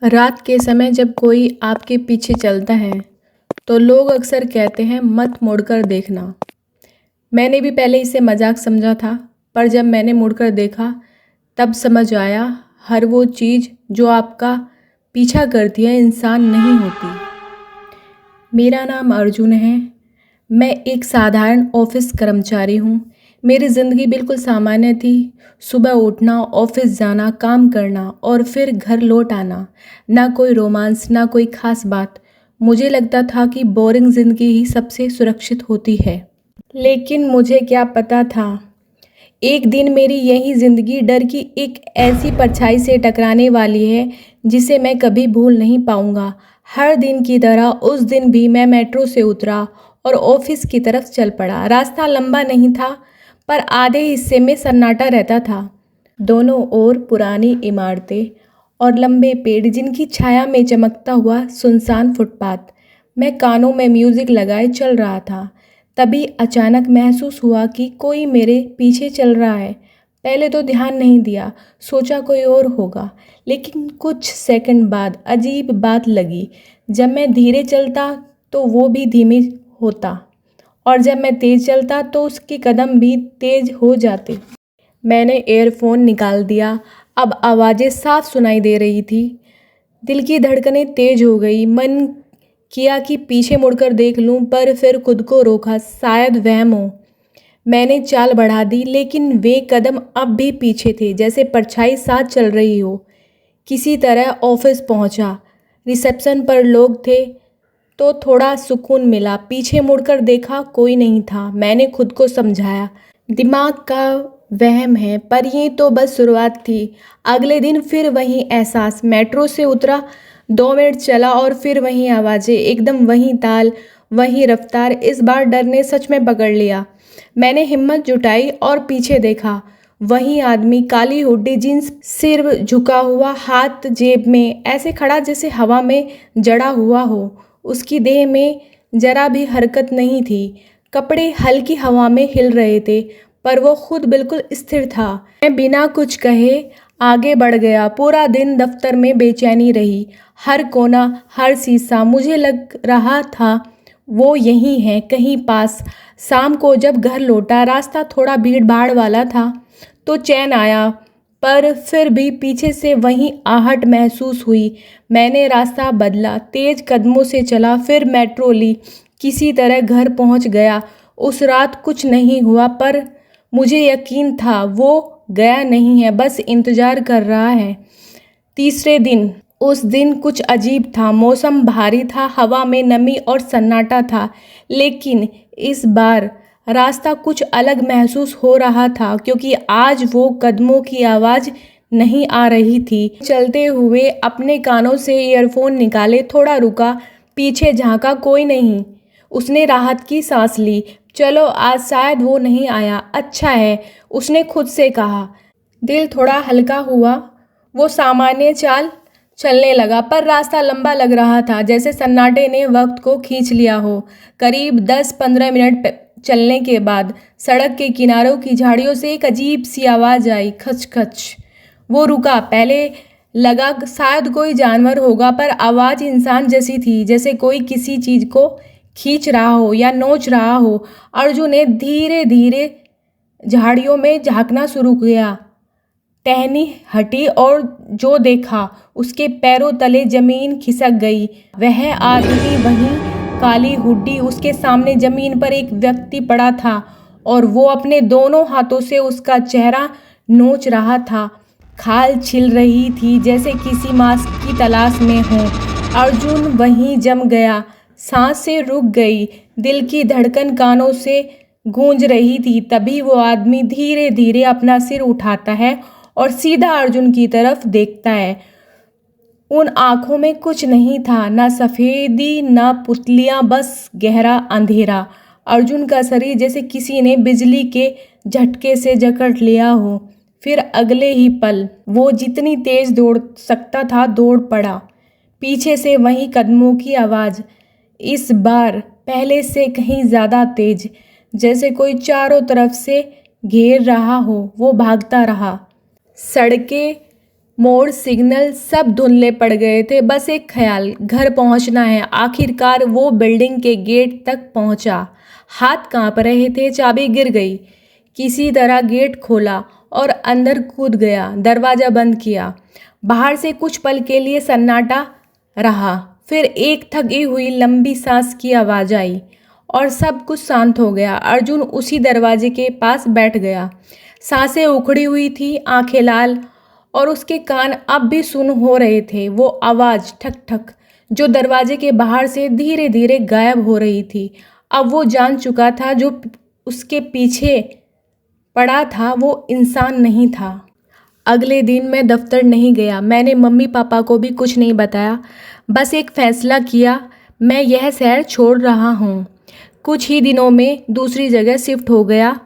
रात के समय जब कोई आपके पीछे चलता है तो लोग अक्सर कहते हैं मत मुड़कर देखना। मैंने भी पहले इसे मजाक समझा था, पर जब मैंने मुड़कर देखा तब समझ आया हर वो चीज़ जो आपका पीछा करती है इंसान नहीं होती। मेरा नाम अर्जुन है। मैं एक साधारण ऑफिस कर्मचारी हूँ। मेरी ज़िंदगी बिल्कुल सामान्य थी। सुबह उठना, ऑफिस जाना, काम करना और फिर घर लौट आना। ना कोई रोमांस, ना कोई खास बात। मुझे लगता था कि बोरिंग ज़िंदगी ही सबसे सुरक्षित होती है। लेकिन मुझे क्या पता था, एक दिन मेरी यही ज़िंदगी डर की एक ऐसी परछाई से टकराने वाली है जिसे मैं कभी भूल नहीं पाऊंगा। हर दिन की तरह उस दिन भी मैं मेट्रो से उतरा और ऑफिस की तरफ चल पड़ा। रास्ता लंबा नहीं था, पर आधे हिस्से में सन्नाटा रहता था। दोनों ओर पुरानी इमारतें और लंबे पेड़ जिनकी छाया में चमकता हुआ सुनसान फुटपाथ। मैं कानों में म्यूजिक लगाए चल रहा था। तभी अचानक महसूस हुआ कि कोई मेरे पीछे चल रहा है। पहले तो ध्यान नहीं दिया, सोचा कोई और होगा। लेकिन कुछ सेकंड बाद अजीब बात लगी। जब मैं धीरे चलता तो वो भी धीमे होता, और जब मैं तेज चलता तो उसके कदम भी तेज हो जाते। मैंने एयरफोन निकाल दिया। अब आवाज़ें साफ सुनाई दे रही थी। दिल की धड़कनें तेज हो गई। मन किया कि पीछे मुड़कर देख लूं, पर फिर खुद को रोका, शायद वहम हो। मैंने चाल बढ़ा दी, लेकिन वे कदम अब भी पीछे थे, जैसे परछाई साथ चल रही हो। किसी तरह ऑफिस पहुंचा। रिसेप्शन पर लोग थे तो थोड़ा सुकून मिला। पीछे मुड़कर देखा, कोई नहीं था। मैंने खुद को समझाया, दिमाग का वहम है, पर ये तो बस शुरुआत थी। अगले दिन फिर वही एहसास। मेट्रो से उतरा, 2 मिनट चला और फिर वही आवाज़ें, एकदम वही ताल, वही रफ्तार। इस बार डर ने सच में पकड़ लिया। मैंने हिम्मत जुटाई और पीछे देखा। वही आदमी, काली हुड्डी, जींस, सिर झुका हुआ, हाथ जेब में, ऐसे खड़ा जैसे हवा में जड़ा हुआ हो। उसकी देह में जरा भी हरकत नहीं थी। कपड़े हल्की हवा में हिल रहे थे, पर वो खुद बिल्कुल स्थिर था। मैं बिना कुछ कहे आगे बढ़ गया। पूरा दिन दफ्तर में बेचैनी रही। हर कोना, हर शीशा, मुझे लग रहा था वो यहीं है, कहीं पास। शाम को जब घर लौटा, रास्ता थोड़ा भीड़ भाड़ वाला था तो चैन आया, पर फिर भी पीछे से वही आहट महसूस हुई। मैंने रास्ता बदला, तेज कदमों से चला, फिर मेट्रो ली। किसी तरह घर पहुंच गया। उस रात कुछ नहीं हुआ, पर मुझे यकीन था वो गया नहीं है, बस इंतजार कर रहा है। तीसरे दिन, उस दिन कुछ अजीब था। मौसम भारी था, हवा में नमी और सन्नाटा था। लेकिन इस बार रास्ता कुछ अलग महसूस हो रहा था, क्योंकि आज वो कदमों की आवाज़ नहीं आ रही थी। चलते हुए अपने कानों से ईयरफोन निकाले, थोड़ा रुका, पीछे झांका, कोई नहीं। उसने राहत की सांस ली। चलो, आज शायद वो नहीं आया। अच्छा है, उसने खुद से कहा। दिल थोड़ा हल्का हुआ। वो सामान्य चाल चलने लगा, पर रास्ता लंबा लग रहा था, जैसे सन्नाटे ने वक्त को खींच लिया हो। करीब 10-15 मिनट चलने के बाद सड़क के किनारों की झाड़ियों से एक अजीब सी आवाज़ आई, खच खच। वो रुका। पहले लगा शायद कोई जानवर होगा, पर आवाज़ इंसान जैसी थी, जैसे कोई किसी चीज़ को खींच रहा हो या नोच रहा हो। अर्जुन ने धीरे धीरे झाड़ियों में झांकना शुरू किया। टहनी हटी और जो देखा, उसके पैरों तले जमीन खिसक गई। वह आदमी, वही काली हुड्डी, उसके सामने जमीन पर एक व्यक्ति पड़ा था, और वो अपने दोनों हाथों से उसका चेहरा नोच रहा था। खाल छिल रही थी, जैसे किसी मांस की तलाश में हो। अर्जुन वहीं जम गया। सांसें रुक गई, दिल की धड़कन कानों से गूंज रही थी। तभी वो आदमी धीरे धीरे अपना सिर उठाता है और सीधा अर्जुन की तरफ देखता है। उन आंखों में कुछ नहीं था, ना सफेदी, ना पुतलियां, बस गहरा अंधेरा। अर्जुन का शरीर जैसे किसी ने बिजली के झटके से जकड़ लिया हो। फिर अगले ही पल वो जितनी तेज दौड़ सकता था दौड़ पड़ा। पीछे से वही कदमों की आवाज़, इस बार पहले से कहीं ज़्यादा तेज, जैसे कोई चारों तरफ से घेर रहा हो। वो भागता रहा। सड़कें मोड़, सिग्नल सब धुंधले पड़ गए थे। बस एक ख्याल, घर पहुंचना है। आखिरकार वो बिल्डिंग के गेट तक पहुंचा। हाथ कांप रहे थे, चाबी गिर गई। किसी तरह गेट खोला और अंदर कूद गया। दरवाज़ा बंद किया। बाहर से कुछ पल के लिए सन्नाटा रहा। फिर एक थकी हुई लंबी सांस की आवाज़ आई और सब कुछ शांत हो गया। अर्जुन उसी दरवाजे के पास बैठ गया। सांसें उखड़ी हुई थी, आंखें लाल, और उसके कान अब भी सुन हो रहे थे वो आवाज़ ठक ठक जो दरवाजे के बाहर से धीरे धीरे गायब हो रही थी। अब वो जान चुका था जो उसके पीछे पड़ा था वो इंसान नहीं था। अगले दिन मैं दफ्तर नहीं गया। मैंने मम्मी पापा को भी कुछ नहीं बताया। बस एक फ़ैसला किया, मैं यह शहर छोड़ रहा हूँ। कुछ ही दिनों में दूसरी जगह शिफ्ट हो गया।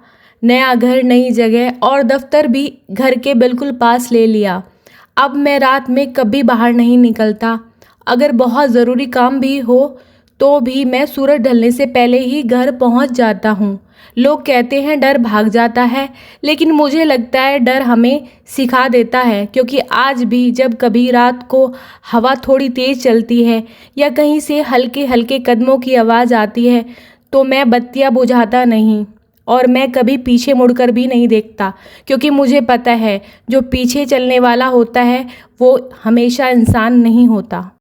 नया घर, नई जगह, और दफ्तर भी घर के बिल्कुल पास ले लिया। अब मैं रात में कभी बाहर नहीं निकलता। अगर बहुत ज़रूरी काम भी हो तो भी मैं सूरज ढलने से पहले ही घर पहुंच जाता हूं। लोग कहते हैं डर भाग जाता है, लेकिन मुझे लगता है डर हमें सिखा देता है, क्योंकि आज भी जब कभी रात को हवा थोड़ी तेज़ चलती है या कहीं से हल्के हल्के कदमों की आवाज़ आती है तो मैं बत्तियां बुझाता नहीं और मैं कभी पीछे मुड़कर भी नहीं देखता, क्योंकि मुझे पता है जो पीछे चलने वाला होता है वो हमेशा इंसान नहीं होता।